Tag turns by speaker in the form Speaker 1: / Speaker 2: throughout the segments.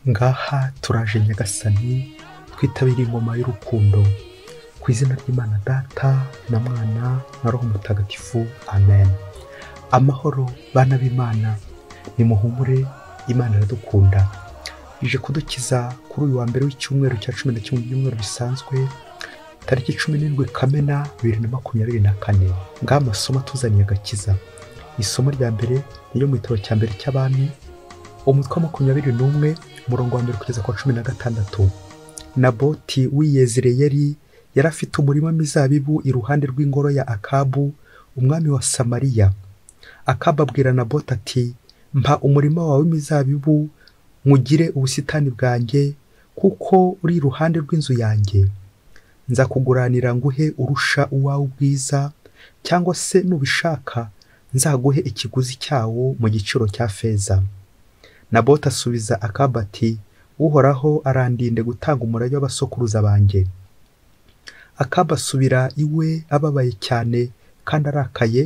Speaker 1: Ngaha turaje Nyagasani twitabiriye ingoma y'urukundo ku izina ry'Imana Data na Mwana na Roho Mutagatifu, amen. Amahoro bana b'Imana, nimuhumure, Imana iradukunda, ije kudukiza kuri uyu wa mbere w'icyumweru cya 11 cy'umwaka bisanzwe, tariki 17 Kamena 2024. Ngaha amasomo tuzaniye agakiza. Isomo rya mbere niyo mu gitabo cya mbere cy'Abami, umutwe wa 21 umurongo wa mbere kugeza kwa 16. Naboti w'i Yezireyeli yari afite umurima w'imizabibu iruhande rw'ingoro ya Akabu umwami wa Samariya. Akabu abwira Naboti ati, mpa umurima wawe w'imizabibu nkugire ubusitani bwanjye, kuko uri iruhande rw'inzu yanjye. Nza kuguranira nguhe urusha uwawe ubwiza, cyangwa se nubishaka nzaguhe ikiguzi cyawo mu giciro cya feza. Naboti asubiza Akabu ati, Uhoraho arandinde gutanga umurage w'abasokuruza banjye. Akabu asubira iwe ababaye cyane kandi arakaye,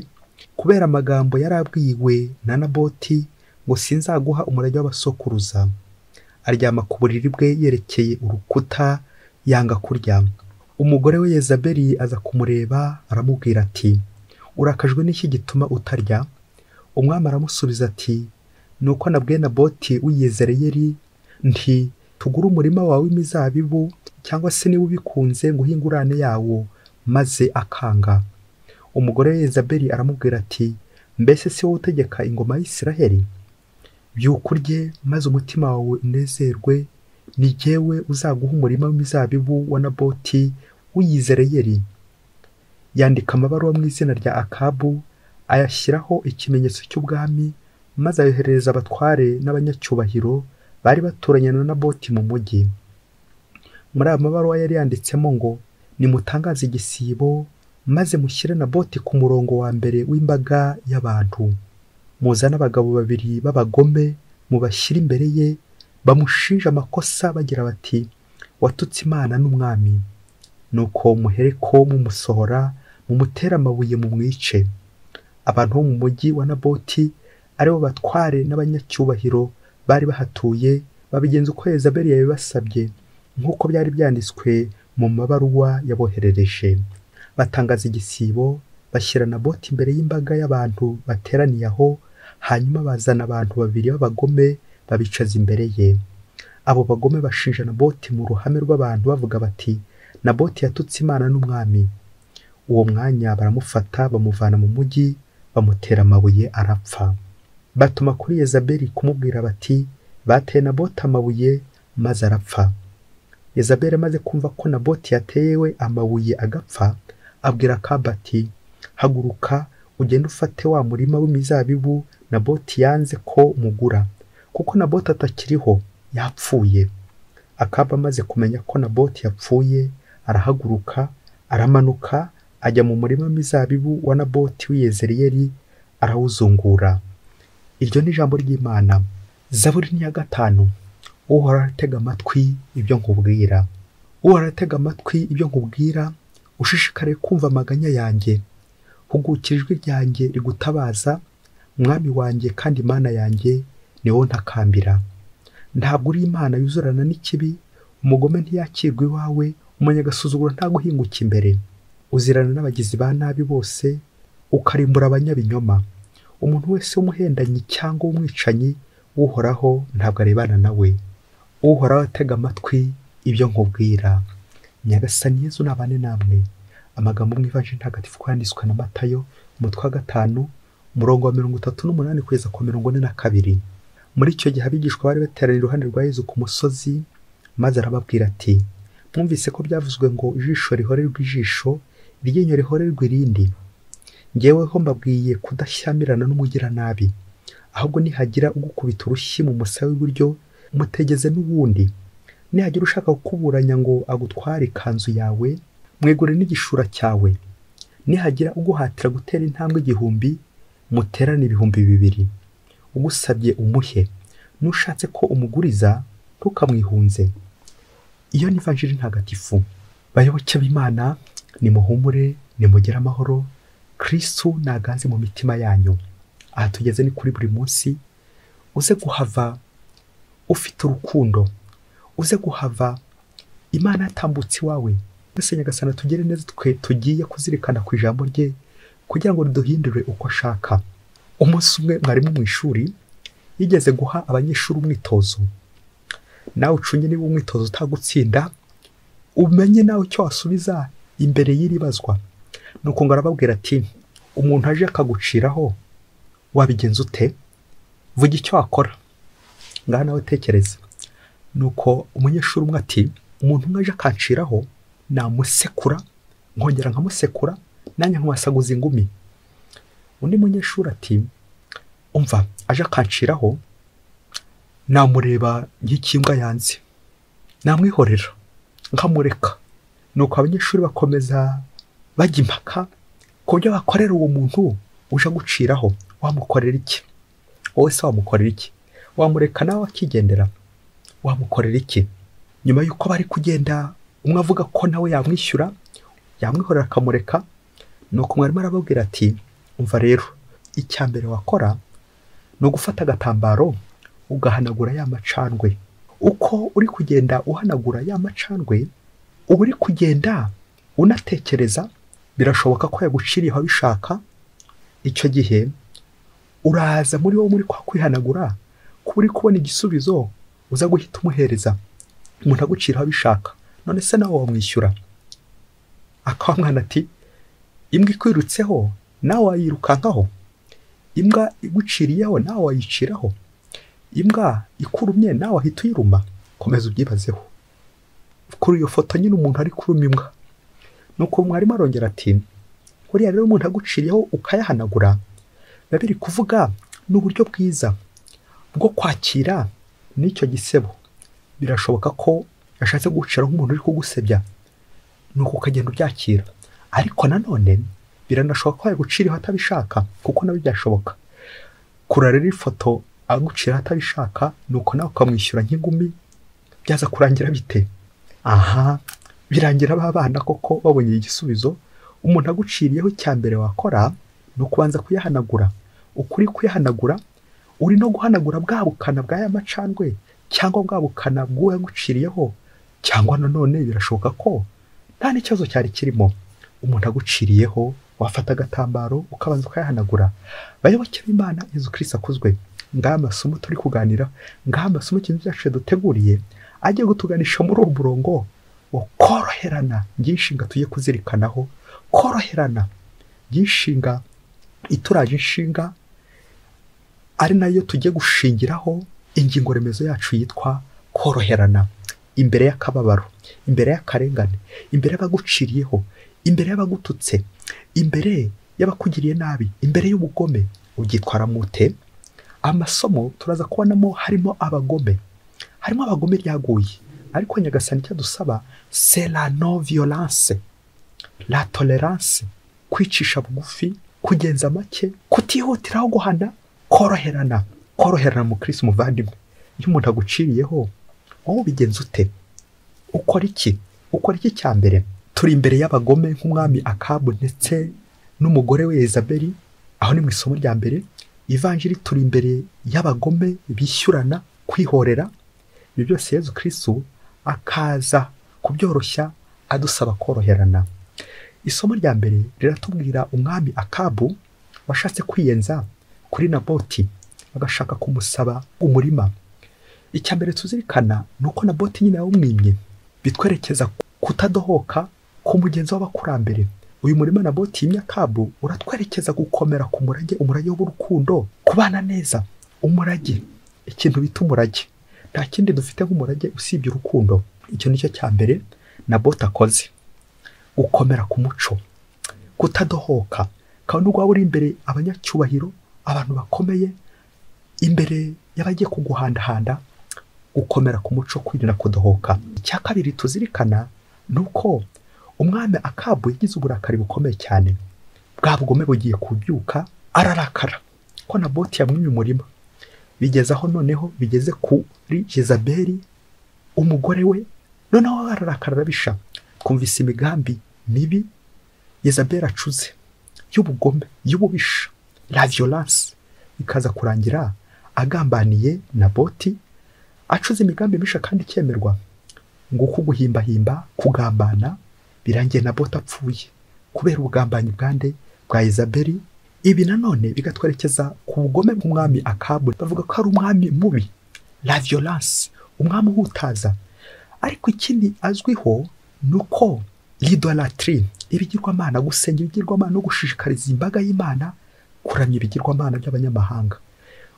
Speaker 1: kubera amagambo yari abwiwe na Naboti ngo sinzaguha umurage w'abasokuruza. Aryama ku buriri bwe yerekeye urukuta, yanga kuryama. Umugore we Yezabeli aza kumureba aramubwira ati, urakajwe n'iki gituma utarya? Umwami aramusubiza ati, nuko nabwiye Naboti w'i Yezireyeli nti, tugure umurima wawe w'imizabibu, cyangwa se niba ubikunze nguhe ingurane yawo, maze akanga. Umugore we Yezabeli aramubwira ati, mbese si wowe utegeka ingoma y'Isiraheli? Byuka urye maze umutima wawe unezerwe, ni jyewe uzaguha umurima w'imizabibu wa Naboti w'i Yezireyeli. Yandika amabaruwa mu izina rya Akabu, ayashyiraho ikimenyetso cy'ubwami, maze ayoherereza abatware n'abanyacyubahiro bari baturanye na Naboti mu mujyi. Muri aya mabaruwa yari yanditsemo ngo, nimutangaze igisibo, maze mushyire Naboti ku murongo wa mbere w'imbaga y'abantu. Muzane abagabo babiri b'abagome, mubashyire imbere ye, bamushinja amakosa bagira bati, watutse Imana n'umwami. Nuko muhereko mumusohora, mumutere amabuye mumwice. Abantu bo mu mujyi wa Naboti, aribo batware n'abanyacyubahiro bari bahatuye, babigenza uko Yezabeli yabibasabye, nk'uko byari byanditswe mu mabaruwa yaboherereje. Batangaza igisibo, bashyira Naboti imbere y'imbaga y'abantu bateraniye aho, hanyuma bazana abantu babiri b'abagome babicaza imbere ye. Abo bagome bashinja Naboti mu ruhame rw'abantu bavuga bati, Naboti yatutse Imana n'umwami. Uwo mwanya baramufata bamuvana mu mujyi, bamutera amabuye arapfa. Batuma kuri Yezabeli kumubwira bati, bateye Naboti amabuye maze arapfa. Yezabeli amaze kumva ko Naboti yatewe amabuye agapfa, abwira Akabu ati, haguruka ugende ufate wa murima w'imizabibu Naboti yanze ko mugura, kuko Naboti atakiriho, yapfuye. Akabu amaze kumenya ko Naboti yapfuye, arahaguruka, aramanuka, ajya mu murima w'imizabibu wa Naboti w'i Yezireyeli, arawuzungura. Iryo ni ijambo ry'Imana. Zaburi ni ya 5. Uhoraho aratega amatwi ibyo nkubwira. Uhoraho aratega amatwi ibyo nkubwira, ushishikare kumva amaganya yanjye. Hugukira ijwi ryanjye rigutabaza, mwami wanjye kandi Imana yanjye, ni wowe ntakambira. Ntabwo uri Imana yuzurana n'ikibi, umugome ntiyakirwa iwawe, umunyagasuzuguro ntaguhinguka imbere. Uzirana n'abagizi ba nabi bose, ukarimbura abanyabinyoma. Umuntu wese w'umuhendanyi cyangwa w'umwicanyi, Uhoraho ntabwo arebana nawe. Uhoraho atega amatwi ibyo nkubwira. Nyagasani Yezu nabane namwe. Amagambo mu Ivanjili ntagatifu yanditswe na Matayo, umutwe wa 5 umurongo wa 38 kugeza kwa 42. Muri icyo gihe abigishwa bari bateraniye iruhande rwa Yezu ku musozi, maze arababwira ati, mwumvise ko byavuzwe ngo ijisho rihorerwe ijisho, iryinyo rihorerwe irindi. Njyeweho mbabwiye kudashyamirana n'umugiranabi, ahubwo nihagira ugukubita urushyi mu musaya w'iburyo, mutegeze n'ubundi. Nihagira ushaka kukuburanya ngo agutware ikanzu yawe, mwegure n'igishura cyawe. Nihagira uguhatira gutera intambwe 1000, muterane 2,000. Ugusabye umuhe, nushatse ko umuguriza ntukamwihunze. Iyo ni Ivanjili ntagatifu. Bayoboke b'Imana, nimuhumure, nimugire amahoro, Kristo naganze mu mitima yanyu. Aha tugeze ni kuri Buri Munsi, uze guhava ufite urukundo uze guhava Imana yatambutse iwawe. Mbese Nyagasani tugire neza twe tugiye kuzirikana ku ijambo rye kugira ngo riduhindure uko ashaka. Umunsi umwe mwarimu mu ishuri yigeze guha abanyeshuri umwitozo. Nawe ucunye niba umwitozo utagutsinda umenye nawe icyo wasubiza imbere y'iribazwa. Nuko ngo arababwira ati umuntu aje akaguciraho wabigenza ute? Vuga icyo wakora. Ngaha nawe tekereza. Nuko umunyeshuri umwe ati umuntu umwe aje akanciraho namusekura, nkongera nkamusekura, nanjye nkamusaguza ingumi. Undi munyeshuri ati umva aje akanciraho namureba nk'ikimbwa yanze, namwihorera nkamureka. Nuko abanyeshuri bakomeza bajya impaka ku byo bakorera uwo muntu uje guciraho. Wamukorera iki? Wowe se wamukorera iki? Wamureka nawe akigendera? Wamukorera iki? Nyuma y'uko bari kugenda umwe avuga ko nawe yamwishyura, yamwihorera akamureka. Nuko mwarimu arababwira ati umva rero, icya mbere wakora ni ugufata agatambaro ugahanagura ya macandwe. Uko uri kugenda uhanagura ya macandwe uba uri kugenda unatekereza, birashoboka ko yaguciriyeho abishaka. Icyo gihe uraza muri wowe muri kwa kwihanagura kuba uri kubona igisubizo uza guhita umuhereza. Umuntu aguciraho abishaka, none se nawe wamwishyura? Akaba mwana ati imbwa ikwirutseho nawe wayirukankaho? Imbwa iguciriyeho nawe wayiciraho? Imbwa ikurumye nawe wahita uyiruma? Komeza ubyibazeho. Kuri iyo foto nyine umuntu ari kuruma imbwa. Nuko mwarimu arongera ati buriya rero umuntu aguciriyeho ukayahanagura biba biri kuvuga n'uburyo bwiza bwo kwakira n'icyo gisebo. Birashoboka ko yashatse guciraho nk'umuntu uri kugusebya, nuko ukagenda ubyakira. Ariko nanone biranashoboka ko yaguciriyeho atabishaka, kuko nabyo byashoboka. Kura rero ifoto aguciraho atabishaka nuko nawe ukamwishyura nk'ingumi, byaza kurangira bite? Aha, birangira babana koko babonye igisubizo. Umuntu aguciriyeho icya mbere wakora ni ukubanza kuyahanagura. Ukuri kuyahanagura uri no guhanagura bwa bukana bwa ya macandwe cyangwa bwa bukana bw'uwo yaguciriyeho, cyangwa nanone birashoboka ko nta n'ikibazo cyari kirimo. Umuntu aguciriyeho wafata agatambaro ukabanza ukayahanagura. Bayoboke b'Imana, Yesu Kristo akuzwe. Ngaha amasomo turi kuganira, ngaha amasomo kintu cyacu duteguriye agiye gutuganisha muri uwo murongo wo koroherana. Ngishinga tugiye kuzirikanaho koroherana, ngishinga ituraje inshinga, ari nayo tugiye gushingiraho ingingo remezo yacu yitwa koroherana. Imbere y'akababaro, imbere y'akarengane, imbere y'abaguciriyeho, imbere y'abagututse, imbere y'abakugiriye nabi, imbere y'ubugome, ubyitwara mute? Amasomo turaza kubonamo harimo abagome, harimo abagome ryaguye. Ariko Nyagasani icyo dusaba c'est la non violence, la tolérance, kwicisha bugufi, kugenza make, kutihutiraho guhana, koroherana. Koroherana mu Kristo muvandimwe. Iyo umuntu aguciriyeho wowe ubigenza ute? Ukora iki? Ukora iki cya mbere? Turi imbere y'abagome nk'umwami Akabu ndetse n'umugore we Yezabeli. Aho ni mu isomo rya mbere. Ivanjiri turi imbere y'abagome bishyurana, kwihorera. Ibyo byose Yesu Kristo akaza kubyoroshya adusaba koroherana. Isomo rya mbere riratubwira umwami Akabu washatse kwiyenza kuri Naboti, agashaka kumusaba umurima. Icya mbere tuzirikana nuko Naboti nyine yawumwimye, bitwerekeza kutadohoka ku mugenzi w'abakurambere. Uyu murima Naboti yimye Akabu uratwerekeza gukomera ku murage, umurage w'urukundo, kubana neza. Umurage, ikintu bita umurage, nta kindi dufite nk'umurage usibye urukundo. Icyo nicyo cya mbere Naboti akoze, gukomera ku muco, kutadohoka. Kandi nubwo waba uri imbere abanyacyubahiro, abantu bakomeye, imbere y'abagiye kuguhandahanda, gukomera ku muco, kwirinda kudohoka. Icya kabiri tuzirikana nuko umwami Akabu yagize uburakari bukomeye cyane. Bwa bugome bugiye kubyuka, ararakara ko Naboti yamwimye umurima. Bigeze aho noneho bigeze kuri Jezabeli umugore we, noneho ararakara arabisha. Kumvise imigambi mibi Jezabeli acuze y'ubugome, y'ububisha, la violence, ikaza kurangira agambaniye Naboti, acuze imigambi misha kandi ikemerwa, ngo uko guhimbahimba kugambana birangiye na Boti apfuye kubera ubugambanyi bwande bwa Izabeli. Ibi nanone bigatwerekeza ku bugome bw'umwami Akabu. Bavuga ko ari umwami mubi, la violence, umwami uhutaza. Ariko ikindi azwiho nuko l'idolatrie, ibigirwamana, gusenga ibigirwamana no gushishikariza imbaga y'Imana kuramya ibigirwamana by'abanyamahanga.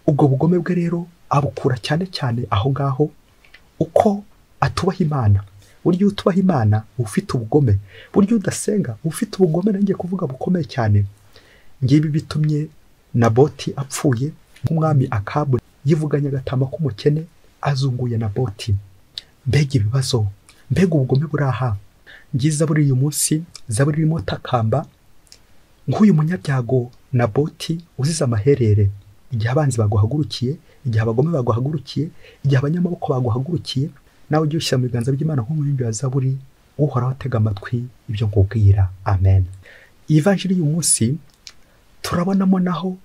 Speaker 1: Ubwo bugome bwe rero abukura cyane cyane aho ngaho, uko atubaha Imana. Buryo utubaha Imana ufite ubugome, buryo udasenga ufite ubugome. Nangiye kuvuga bukomeye cyane. Ngibi bitumye na Boti apfuye, nk'umwami Akabu yivuganye agatama k'umukene azunguye na Boti. Mbega ibibazo, mbega ubugome buraha. Ngiza buri uyu munsi Zaburi irimo takamba nk'uyu munyabyago na Boti uzize amaherere. Igihe abanzi baguhagurukiye, igihe abagome baguhagurukiye, igihe abanyamaboko baguhagurukiye, nawe ujye ushyira mu biganza by'Imana nk'umuririmbyi wa Zaburi, uhoraho atega amatwi ibyo nkubwira. Amen. Ivanjiri y'uyu munsi turabonamo naho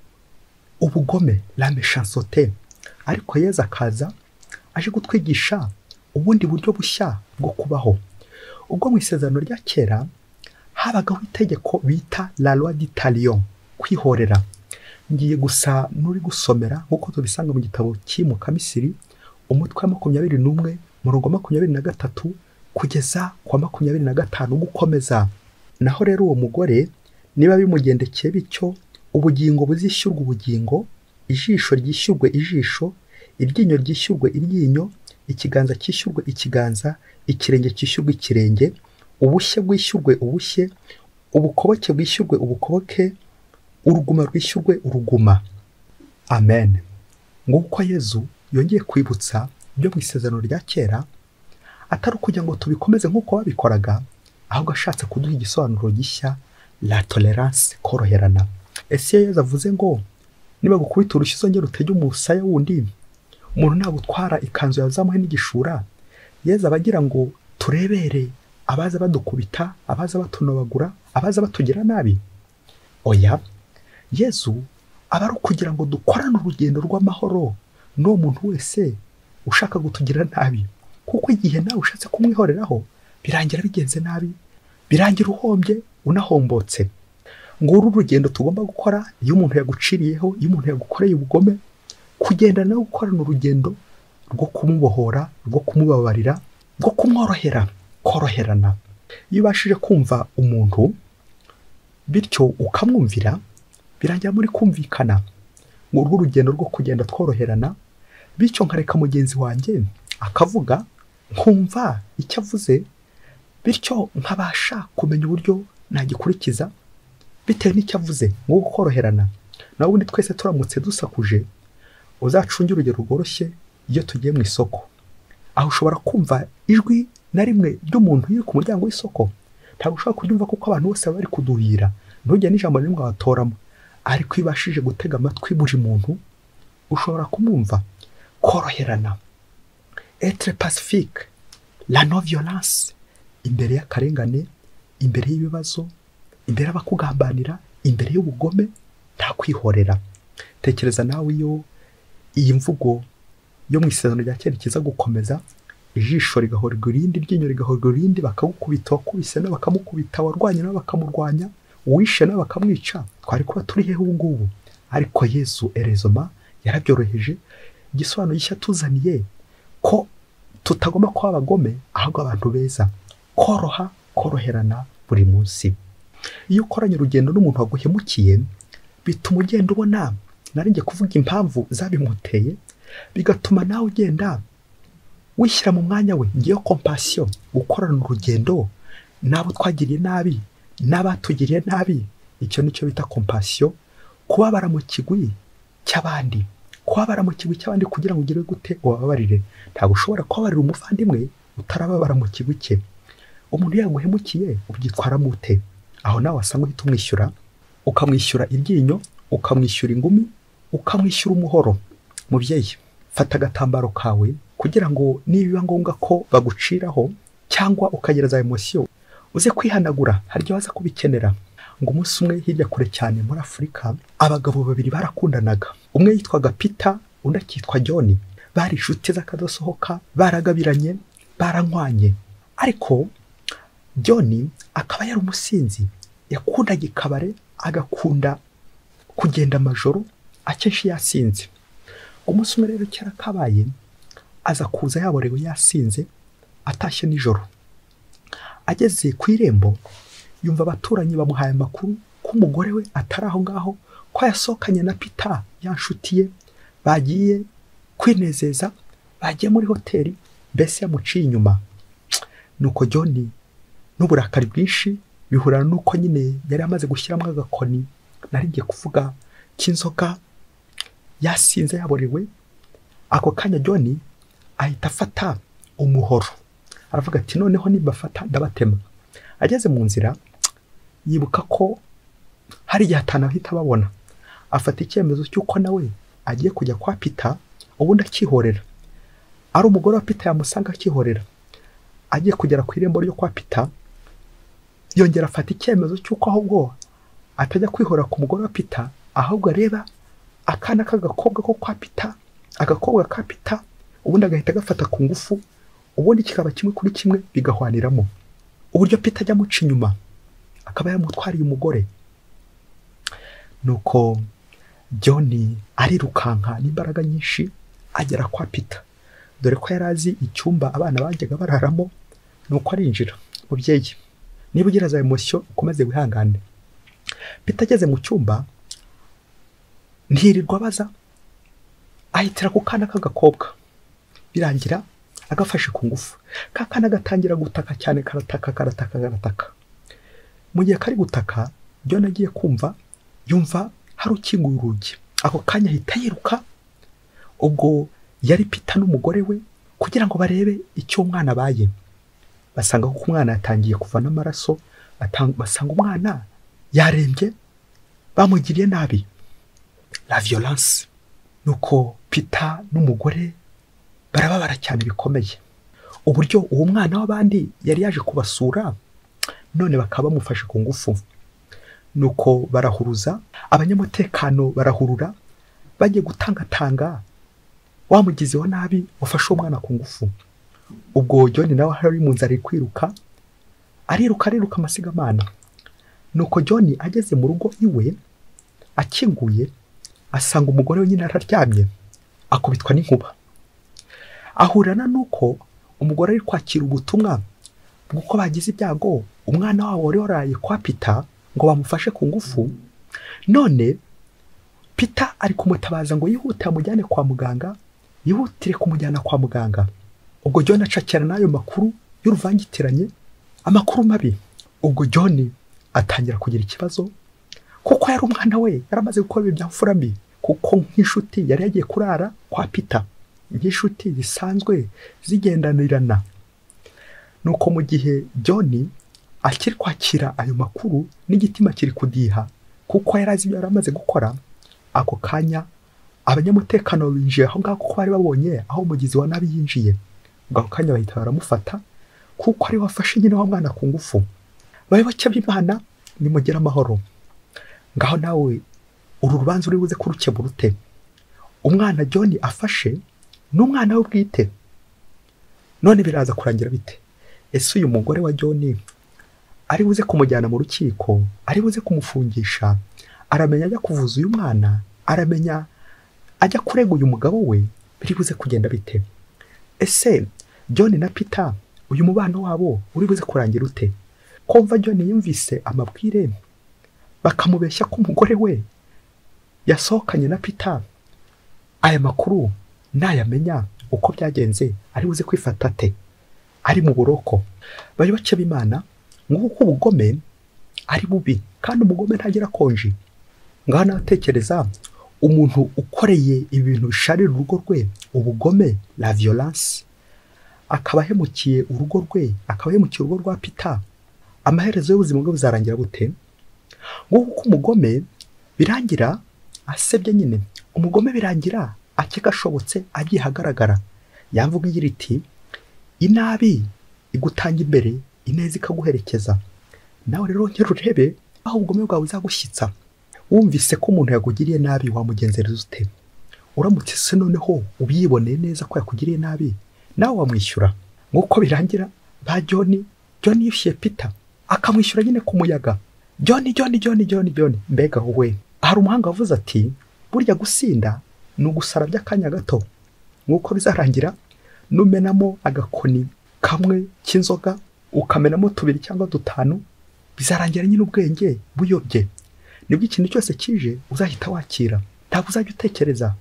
Speaker 1: ubugome, la méchanceté. Ariko Yesu akaza aje kutwigisha ubundi buryo bushya bwo kubaho. Ubwo mu isezerano rya kera habagaho itegeko bita la loi d'Italion, kwihorera. Ngiye gusa nuri gusomera nk'uko tubisanga mu gitabo cy'imuka Misiri, umutwe wa 21 murongo 23 kugeza kwa 25 gukomeza. Naho rero uwo mugore niba bimugendekeye bityo, ubugingo buzishyurwa ubugingo, ijisho ryishyurwe ijisho, iryinyo ryishyurwe iryinyo, ikiganza cyishyurwe ikiganza, ikirenge cyishyurwe ikirenge, ubushye bwishyurwe ubushye, ubukoboke bwishyurwe ubukoboke, uruguma rwishyurwe uruguma. Amen. Nguko Yesu yongeye kwibutsa ibyo mu isezerano rya kera, atari kugira ngo tubikomeze nk'uko babikoraga, ahubwo ashatse kuduha igisobanuro gishya, la tolérance, koroherana. Ese Yesu avuze ngo niba gukubita urushyi uzongera utege umusaya wundi, umuntu nagutwara ikanzu yazamuhe n'igishura, Yesu abagira ngo turebere abaza badukubita, abaza batunobagura, abaza batugira nabi? Oya, Yesu aba ari kugira ngo dukorane urugendo rw'amahoro n'uwo muntu wese ushaka kutugira nabi. Kuko igihe nawe ushatse kumwihoreraho, birangira bigenze nabi, birangira uhombye unahombotse. Nguru urugendo tugomba gukora iyo umuntu yaguciriyeho, iyo umuntu yagukoreye ubugome, kugenda nawe gukorana urugendo rwo kumubohora, rwo kumubabarira, rwo kumworohera, koroherana. Iyo ubashije kumva umuntu bityo ukamwumvira, birangira muri kumvikana. Nguru urugendo rwo kugenda tworoherana, bityo nkareka mugenzi wanjye akavuga, nkumva icyo avuze, bityo nkabasha kumenya uburyo nagikurikiza bitewe n'icyo avuze. Ngo koroherana. Nawe ubundi twese turamutse dusakuje, uzacunge urugero rworoshye iyo tugiye mu isoko. Aho ushobora kumva ijwi na rimwe ry'umuntu uri ku muryango w'isoko, ntabwo ushobora kuryumva kuko abantu bose bari kuduhira, ntujye n'ijambo rimwe watoramo. Ariko ibashije gutega amatwi buri muntu, ushobora kumwumva. Koroherana, être pacifique, la non violence, imbere y'akarengane, imbere y'ibibazo, imbere y'abakugambanira, imbere y'ubugome, nta kwihorera. Tekereza nawe iyo iyi mvugo yo mu isezerano rya kera kiza gukomeza, ijisho rigahorwa irindi, iryinyo rigahorwa irindi, bakagukubita, wakubise nawe bakamukubita, warwanye nawe bakamurwanya, uwishe nawe bakamwica, twari kuba turi hehe ubu ngubu? Ariko Yesu erezoma yarabyoroheje. Igisobanuro gishya tuzaniye ko tutagomba kuba abagome, ahubwo abantu beza. Koroha, koroherana buri munsi. Iyo ukoranye urugendo n'umuntu waguhemukiye, bituma ugenda ubona, narinjye kuvuga impamvu zabimuteye, bigatuma nawe ugenda wishyira mu mwanya we. Ngiyo compassion, gukorana urugendo nabo twagiriye nabi, n'abatugiriye nabi. Icyo nicyo bita compassion, kubabara mu kigwi cy'abandi, kubabara mu kigwi cy'abandi kugira ngo ugire gute ubabarire. Ntabwo ushobora kubabarira umuvandimwe utarababara mu kigwi cye. Umuntu yaguhemukiye ubyitwara mute? Aho nawe wasanga uhita umwishyura, ukamwishyura iryinyo, ukamwishyura ingumi, ukamwishyura umuhoro. Mubyeyi, fata agatambaro kawe kugira ngo nibiba ngombwa ko baguciraho cyangwa ukagereza emotion, uze kwihanagura. Hari igihe waza kubikenera. Ngo umunsi umwe hirya kure cyane muri Afurika, abagabo babiri barakundanaga. Umwe yitwaga Peter, undi akitwa John. bari inshuti z'akadasohoka, baragabiranye, baranywanye. Ariko John akaba yari umusinzi, yakundaga ikabare, agakunda kugenda amajoro akenshi yasinze. Umunsi umwe rero cyarakabaye, aza kuza yaborewe yasinze, atashye nijoro. Ageze ku irembo yumva abaturanyi bamuhaye amakuru ko umugore we atari aho ngaho, ko yasohokanye na Peter yanshutiye, bagiye kwinezeza, bagiye muri hoteli, mbese yamuciye inyuma. Nuko John n'uburakari bwinshi bihurana nuko nyine yari amaze gushyiramo agakoni, nari ngiye kuvuga k'inzoga, yasinze yaborewe. Ako kanya John ahita afata umuhoro, aravuga ati noneho nibafata ndabatema. Ageze mu nzira yibuka ko hari igihe atanahita babona, afata icyemezo cy'uko nawe agiye kujya kwa Peter, ubundi akihorera. Ari umugore wa Peter yamusanga akihorera. Agiye kugera ku irembo ryo kwa Peter, yongera afata icyemezo cy'uko ahubwo atajya kwihorera ku mugore wa Peter, ahubwo areba akana k'agakobwa ko kwa Peter, agakobwa ka Peter, ubundi agahita gafata ku ngufu, ubundi kikaba kimwe kuri kimwe bigahwaniramo. Uburyo Peter ajya muca inyuma akaba yamutwariye umugore. Nuko John arirukanka n'imbaraga nyinshi agera kwa Peter, dore ko yari azi icyumba abana bajyaga bararamo. Nuko arinjira. Mubyeyi, niba ugira za emotion ukomeze wihangane. Peter ageze mu cyumba ntirirwa baza, ahitira ku kana k'agakobwa, birangira agafashe ku ngufu. Kakana gatangira gutaka cyane, karataka. Mu gihe kari gutaka, John agiye kumva, yumva hari ukinguye urugi. Ako kanya ahita yiruka. Ubwo yari Peter n'umugore we, kugira ngo barebe icyo umwana abaye. Basanga ko umwana yatangiye kuva n'amaraso, basanga umwana yarembye, bamugiriye nabi, la violence. Nuko Peter n'umugore barababara cyane bikomeye. Uburyo uwo mwana w'abandi yari yaje kubasura, none bakaba bamufashe ku ngufu. Nuko barahuruza, abanyamutekano barahurura, bagiye gutangatanga wamugize wa nabi wafashe umwana ku ngufu. Ubwo John nawe hari mu nzara kwiruka, ariruka amasigamana. Nuko John ageze mu rugo iwe, akinguye asanga umugore we nyine araryamye, akubitwa n'inkuba. Ahurana nuko umugore ari kwakira ubutumwa bw'uko bagize ibyago, umwana wabo wari waraye kwa Peter ngo bamufashe ku ngufu. None Peter ari kumutabaza ngo yihute amujyane kwa muganga, yihutire kumujyana kwa muganga. Ubwo John acakira nayo makuru y'uruvangitiranye, amakuru mabi. Ubwo John atangira kugira ikibazo, kuko yari umwana we yaramaze gukora ibya mfurambi, kuko nk'inshuti yari yagiye kurara kwa Peter, nk'inshuti zisanzwe zigendanirana. Nuko mu gihe John akiri kwakira ayo makuru, n'igitima kiri kudiha, kuko yari azi ibyo yaramaze gukora, ako kanya abanyamutekano binjiye aho ngaho, kuko bari babonye aho umugizi wa nabi yinjiye. Ubwo kanya bahita baramufata, kuko ari wafashe nyine wa mwana ku ngufu. Bayoboke b'Imana, nimugire amahoro. Ngaho nawe uru rubanza uri buze kurukemura ute? Umwana John afashe n'umwana we bwite, none biraza kurangira bite? Ese uyu mugore wa John ari buze kumujyana mu rukiko, ari buze kumufungisha, aramenya ajya kuvuza uyu mwana, aramenya ajya kurega uyu mugabo we, biri buze kugenda bite? Ese John na Peter uyu mubano wabo uri buze kurangira ute? Kumva John yumvise amabwire bakamubeshya ko umugore we yasohokanye na Peter. Aya makuru nayamenya uko byagenze, ari buze kwifata ate? Ari mu buroko. Bayoboke b'Imana, nguko ubugome ari bubi, kandi umugome ntagira konji. Ngaho natekereza umuntu ukoreye ibintu bisharira urugo rwe, ubugome, la violence, akaba hemukiye urugo rwe, akaba hemukiye urugo rwa Peter, amaherezo y'ubuzima bwe buzarangira bute? Nguko umugome birangira asebye nyine. Umugome birangira akeka ashobotse agihagaragara. Yamvuga igira iti, inabi igutanga imbere, ineza ikaguherekeza. Nawe rero ngero urebe aho ubugome bwawe buzagushyitsa. Wumvise ko umuntu yagugiriye nabi, wamugenzereza ute? uramutse se noneho ubiyiboneye neza ko yakugiriye nabi nawe wamwishyura nk'uko birangira ba John yishyuye Peter akamwishyura nyine ku muyaga. John mbega wowe. Hari umuhanga wavuze ati burya gusinda ni ugusara by'akanya gato nk'uko bizarangira numenamo agakoni kamwe k'inzoga ukamenamo 2 cyangwa 5 bizarangira nyine ubwenge buyobye. Nibwo ikintu cyose kije uzahita wakira, ntabwo uzajya utekereza.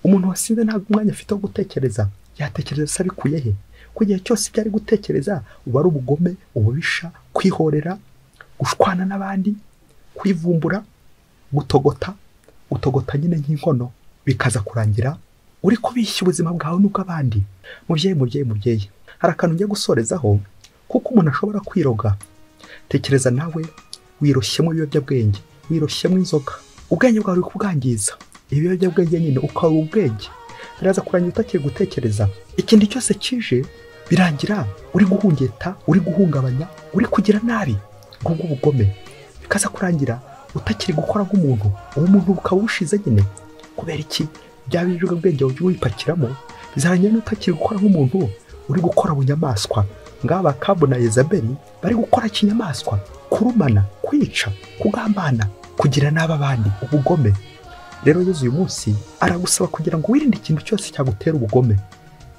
Speaker 1: Umuntu wasinze ntabwo umwanya afite wo gutekereza, yatekereza se abikuye he? Ku gihe cyose ibyo ari gutekereza uba ari ubugome, ububisha, kwihorera, gushwana n'abandi, kwivumbura, gutogota nyine nk'inkono, bikaza kurangira uri kubishya ubuzima bwawe n'ubw'abandi. Mubyeyi, hari akantu ngiye gusorezaho kuko umuntu ashobora kwiroga. Tekereza nawe wiroshyemo ibiyobyabwenge, wiroshyemo inzoga, ubwenge bwawe uri kubwangiza. Ibiyobyabwenge nyine ukaba ubwenge, biraza kurangira utakiri gutekereza. Ikindi cyose kije birangira uri guhungeta, uri guhungabanya, uri kugira nabi nk'ubugome, bikaza kurangira utakiri gukora nk'umuntu. Uwo muntu ukaba ushize nyine. Kubera iki? Bya biyobyabwenge wipakiramo bizarangira n'utakiri gukora nk'umuntu, uri gukora bunyamaswa. Ngaba Kabu na Yezabeli bari gukora kinyamaswa, kurumana, kwica, kugambana, kugira n'abandi, ubugome. Rero Yesu uyu munsi aragusaba kugira ngo wirinde ikintu cyose cyagutera ubugome.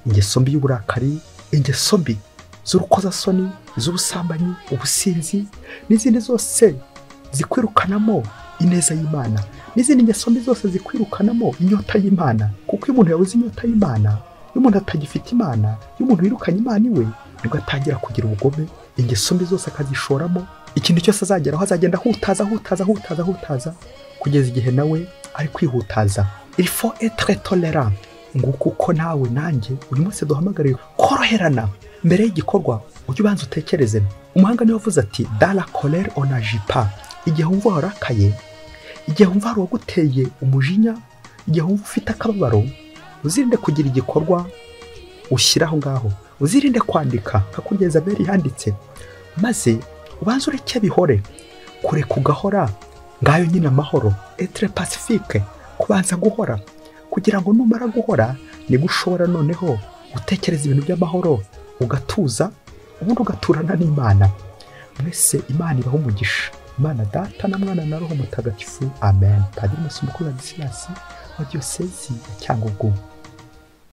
Speaker 1: Ingeso mbi y'uburakari, ingeso mbi z'urukozasoni, z'ubusambanyi, ubusinzi n'izindi zose zikwirukanamo ineza y'Imana, n'izindi ngeso mbi zose zikwirukanamo inyota y'Imana. Kuko iyo umuntu yabuze inyota y'Imana, iyo umuntu atagifite Imana, iyo umuntu yirukanye Imana iwe, nibwo atangira kugira ubugome. Ingeso mbi zose akazishoramo, ikintu cyose azageraho azagenda hutaza kugeza igihe nawe ari kwihutaza. Il faut être tolérant. Nguko uko nawe nanjye uyu munsi duhamagariye koroherana. Mbere y'igikorwa ujye ubanza utekereze. Umuhanga niwe wavuze ati dans la colère on n'agit pas. Igihe wumva warakaye, igihe wumva hari uwaguteye umujinya, igihe wumva ufite akababaro, uzirinde kugira igikorwa ushyiraho ngaho, uzirinde kwandika nka kugeza Beri yanditse, maze ubanze ureke bihore. Kureka ugahora ngayo nyine amahoro, être pacifique, kubanza guhora, kugira ngo numara guhora nibwo ushobora noneho gutekereza ibintu by'amahoro, ugatuza, ubundi ugaturana n'Imana. Mwese Imana ibaho umugisha. Imana Data na Mwana na Roho Mutagatifu. Amen. Padiri Musumukuru wa Diyosezi ya Cyangugu.